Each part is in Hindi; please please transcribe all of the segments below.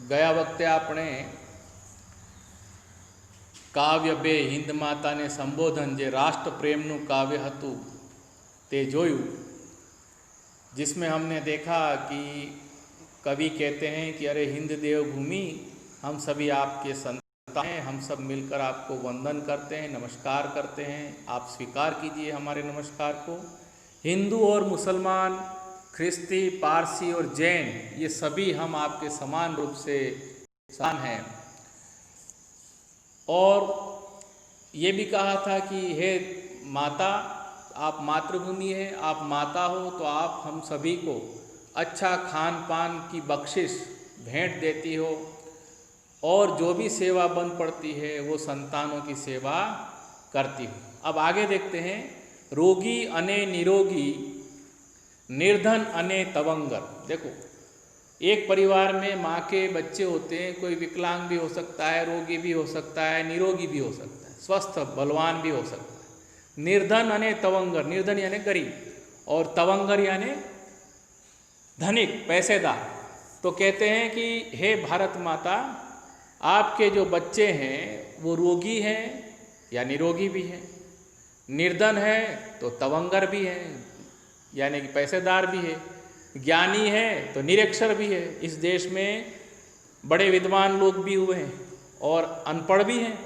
ગયા વખતે આપણે કાવ્ય 2 હિન્દ માતાને સંબોધન જે રાષ્ટ્ર પ્રેમનું કાવ્ય હતું તે જોયું, जिसमें हमने देखा कि कवि कहते हैं कि अरे हिंद देवभूमि, हम सभी आपके संतान हैं, हम सब मिलकर आपको वंदन करते हैं, नमस्कार करते हैं, आप स्वीकार कीजिए हमारे नमस्कार को। हिंदू और मुसलमान, ख्रिस्ती, पारसी और जैन, ये सभी हम आपके समान रूप से इंसान हैं। और ये भी कहा था कि हे माता, आप मातृभूमि है, आप माता हो, तो आप हम सभी को अच्छा खान पान की बख्शिश भेंट देती हो, और जो भी सेवा बन पड़ती है वो संतानों की सेवा करती हो। अब आगे देखते हैं, रोगी अने निरोगी, निर्धन अने तवंगर। देखो, एक परिवार में माँ के बच्चे होते हैं, कोई विकलांग भी हो सकता है, रोगी भी हो सकता है, निरोगी भी हो सकता है, स्वस्थ बलवान भी हो सकता है। निर्धन अने तवंगर, निर्धन यानी गरीब और तवंगर यानी धनिक, पैसेदार। तो कहते हैं कि हे भारत माता, आपके जो बच्चे हैं वो रोगी हैं या निरोगी भी हैं, निर्धन है तो तवंगर भी है यानी कि पैसेदार भी है, ज्ञानी है तो निरक्षर भी है। इस देश में बड़े विद्वान लोग भी हुए हैं और अनपढ़ भी हैं।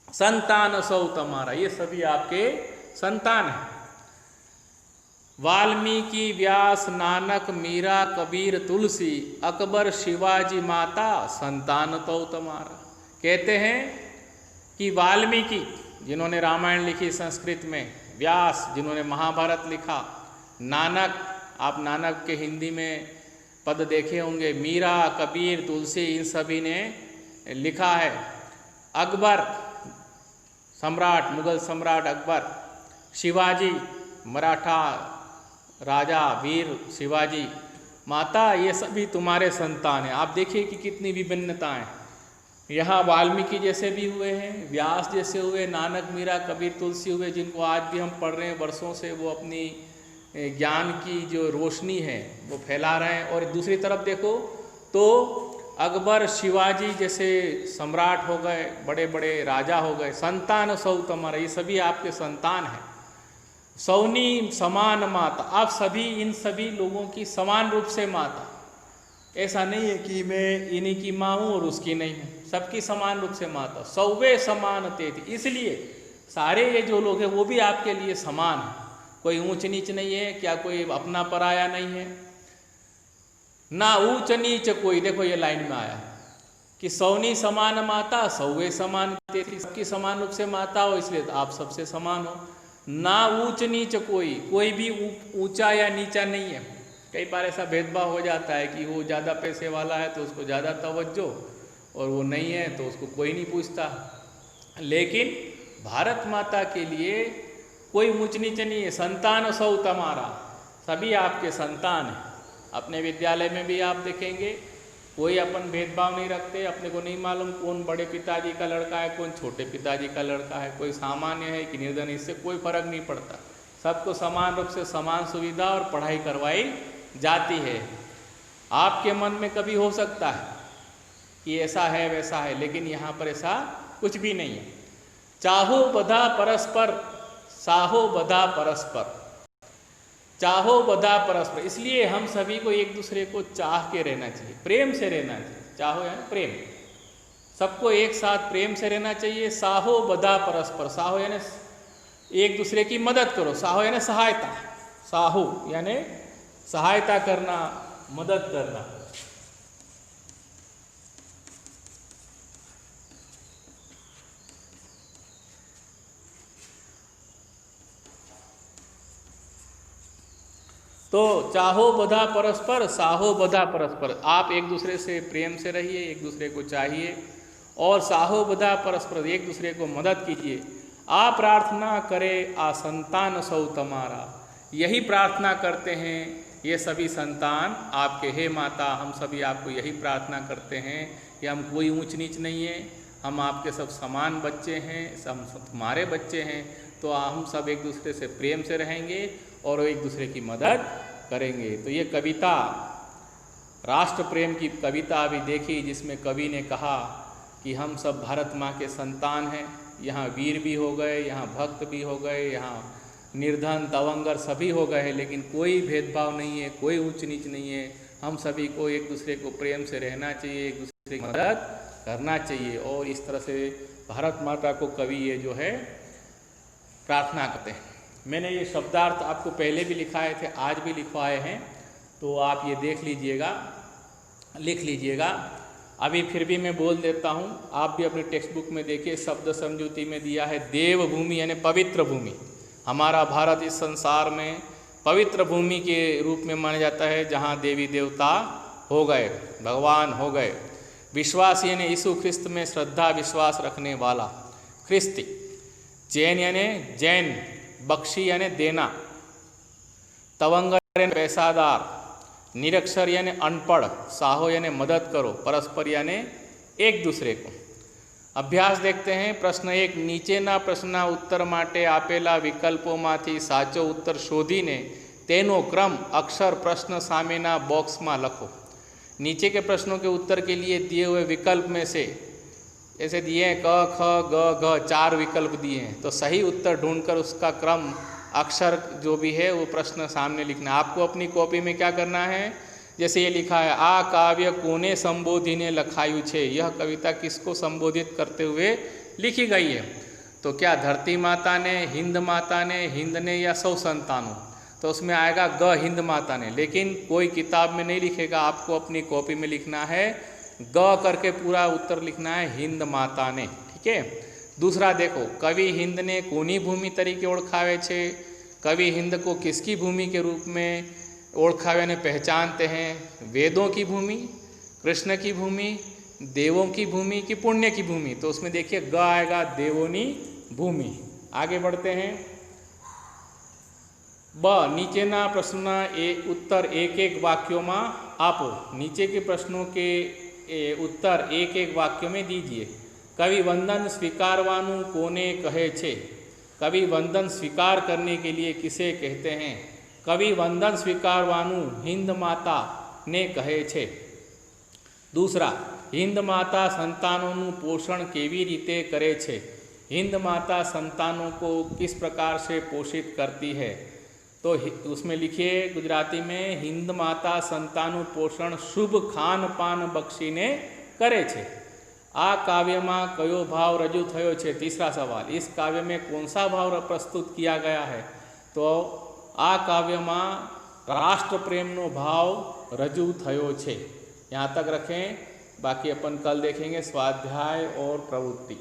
संतान सौ तुम्हारा, ये सभी आपके संतान हैं। वाल्मीकि, व्यास, नानक, मीरा, कबीर, तुलसी, अकबर, शिवाजी माता, संतान तो तुम्हारा। कहते हैं कि वाल्मीकि जिन्होंने रामायण लिखी संस्कृत में, व्यास जिन्होंने महाभारत लिखा, नानक, आप नानक के हिंदी में पद देखे होंगे, मीरा, कबीर, तुलसी, इन सभी ने लिखा है। अकबर सम्राट, मुगल सम्राट अकबर, शिवाजी मराठा राजा वीर शिवाजी माता, ये सभी तुम्हारे संतान हैं। आप देखिए कि कितनी विभिन्नताएं। यहाँ वाल्मीकि जैसे भी हुए हैं, व्यास जैसे हुए, नानक, मीरा, कबीर, तुलसी हुए, जिनको आज भी हम पढ़ रहे हैं वर्षों से, वो अपनी ज्ञान की जो रोशनी है वो फैला रहे हैं। और दूसरी तरफ देखो तो अकबर, शिवाजी जैसे सम्राट हो गए, बड़े बड़े राजा हो गए। संतान सौ तुम्हारा, ये सभी आपके संतान हैं। सौनी समान माता, आप सभी इन सभी लोगों की समान रूप से माता। ऐसा नहीं है कि मैं इन्हीं की माँ हूँ और उसकी नहीं हूँ, सबकी समान रूप से माता। सौवे समान तेति, इसलिए सारे ये जो लोग हैं वो भी आपके लिए समान हैं, कोई ऊंच नीच नहीं है, क्या कोई अपना पराया नहीं है, ना ऊंच नीच कोई। देखो ये लाइन में आया कि सौनी समान माता, सौवे समान तेति, सबकी समान रूप से माता हो, इसलिए आप सबसे समान हो। ना ऊंच नीच कोई, कोई भी ऊंचा या नीचा नहीं है। कई बार ऐसा भेदभाव हो जाता है कि वो ज़्यादा पैसे वाला है तो उसको ज़्यादा तवज्जो, और वो नहीं है तो उसको कोई नहीं पूछता। लेकिन भारत माता के लिए कोई ऊंच नीच नहीं है। संतान सौ तुम्हारा, सभी आपके संतान हैं। अपने विद्यालय में भी आप देखेंगे कोई अपन भेदभाव नहीं रखते। अपने को नहीं मालूम कौन बड़े पिताजी का लड़का है, कौन छोटे पिताजी का लड़का है, कोई सामान्य है कि निर्धन, इससे कोई फर्क नहीं पड़ता। सबको समान रूप से समान सुविधा और पढ़ाई करवाई जाती है। आपके मन में कभी हो सकता है कि ऐसा है वैसा है, लेकिन यहाँ पर ऐसा कुछ भी नहीं है। चाहो बधा परस्पर, साहो बधा परस्पर, चाहो बधा परस्पर। इसलिए हम सभी को एक दूसरे को चाह के रहना चाहिए, प्रेम से रहना चाहिए। चाहो यानी प्रेम, सबको एक साथ प्रेम से रहना चाहिए। साहो बधा परस्पर, साहो यानी एक दूसरे की मदद करो, साहो यानी सहायता, साहो यानी सहायता करना, मदद करना। तो चाहो बधा परस्पर, साहो बधा परस्पर। आप एक दूसरे से प्रेम से रहिए, एक दूसरे को चाहिए, और साहो बधा परस्पर, एक दूसरे को मदद कीजिए। आप प्रार्थना करे आ संतान सौ तुम्हारा, यही प्रार्थना करते हैं ये सभी संतान आपके। हे माता, हम सभी आपको यही प्रार्थना करते हैं कि हम कोई ऊंच नीच नहीं है, हम आपके सब समान बच्चे हैं, हम तुम्हारे बच्चे हैं। तो हम सब एक दूसरे से प्रेम से रहेंगे और एक दूसरे की मदद करेंगे। तो ये कविता राष्ट्र प्रेम की कविता भी देखी, जिसमें कवि ने कहा कि हम सब भारत माँ के संतान हैं, यहाँ वीर भी हो गए, यहाँ भक्त भी हो गए, यहाँ निर्धन तवंगर सभी हो गए हैं, लेकिन कोई भेदभाव नहीं है, कोई ऊंच नीच नहीं है। हम सभी को एक दूसरे को प्रेम से रहना चाहिए, एक दूसरे की मदद करना चाहिए। और इस तरह से भारत माता को कवि ये जो है प्रार्थना करते हैं। मैंने ये शब्दार्थ आपको पहले भी लिखाए थे, आज भी लिखवाए हैं, तो आप ये देख लीजिएगा, लिख लीजिएगा। अभी फिर भी मैं बोल देता हूँ, आप भी अपने टेक्स्ट बुक में देखिए, शब्द समझौती में दिया है देवभूमि यानी पवित्र भूमि। हमारा भारत इस संसार में पवित्र भूमि के रूप में माना जाता है, जहाँ देवी देवता हो गए, भगवान हो गए। विश्वास यानी यीशु ख्रिस्त में श्रद्धा विश्वास रखने वाला, ख्रिस्ती। जैन यानी जैन, बख्शी यानी देना, तवंगर यानी पैसादार, निरक्षर यानी अनपढ़, साहो यानी मदद करो, परस्पर यानी एक दूसरे को। अभ्यास देखते हैं। प्रश्न 1, નીચેના પ્રશ્નના ઉત્તર માટે આપેલા વિકલ્પોમાંથી સાચો ઉત્તર શોધીને તેનો ક્રમ અક્ષર પ્રશ્ન સામેના બોક્સમાં લખો। नीचे के प्रश्नों के उत्तर के लिए दिए हुए विकल्प में से ऐसे दिए हैं क ख ग घ, 4 विकल्प दिए हैं, तो सही उत्तर ढूंढकर उसका क्रम अक्षर जो भी है वो प्रश्न सामने लिखना। आपको अपनी कॉपी में क्या करना है, जैसे ये लिखा है आ काव्य कोने संबोधीने लखायु छे, यह कविता किसको संबोधित करते हुए लिखी गई है। तो क्या धरती माता ने, हिंद माता ने, हिंद ने या सौ संतानों, तो उसमें आएगा ग हिंद माता ने। लेकिन कोई किताब में नहीं लिखेगा, आपको अपनी कॉपी में लिखना है, ग करके पूरा उत्तर लिखना है हिंद माता ने। ठीक है। दूसरा देखो, कवि हिंद ने कोनी भूमि तरीके ओळखावे छे, कवि हिंद को किसकी भूमि के रूप में ओळखावे ने पहचानते हैं, वेदों की भूमि, कृष्ण की भूमि, देवों की भूमि कि पुण्य की भूमि। तो उसमें देखिए ग आएगा देवोनी भूमि। आगे बढ़ते हैं। ब, नीचेना प्रश्नना उत्तर एक एक वाक्यों में आपो। नीचे के प्रश्नों के उत्तर एक एक वाक्य में दीजिए। कवि वंदन स्वीकारवानु कोने कहे छे, कवि वंदन स्वीकार करने के लिए किसे कहते हैं। कवि वंदन स्वीकारवानु हिंद माता ने कहे छे। दूसरा, हिंद माता संतानों पोषण केवी रीते करे छे, हिंद माता संतानों को किस प्रकार से पोषित करती है। तो उसमें लिखिए गुजराती में, हिंद माता संतानु पोषण शुभ खान पान बक्षीने करे छे। आ काव्य में कयो भाव रजू थयो छे। तीसरा सवाल, इस काव्य में कौन सा भाव प्रस्तुत किया गया है। तो आ काव्य में राष्ट्र प्रेमनो भाव रजू थयो छे। यहाँ तक रखें, बाकी अपन कल देखेंगे स्वाध्याय और प्रवृत्ति।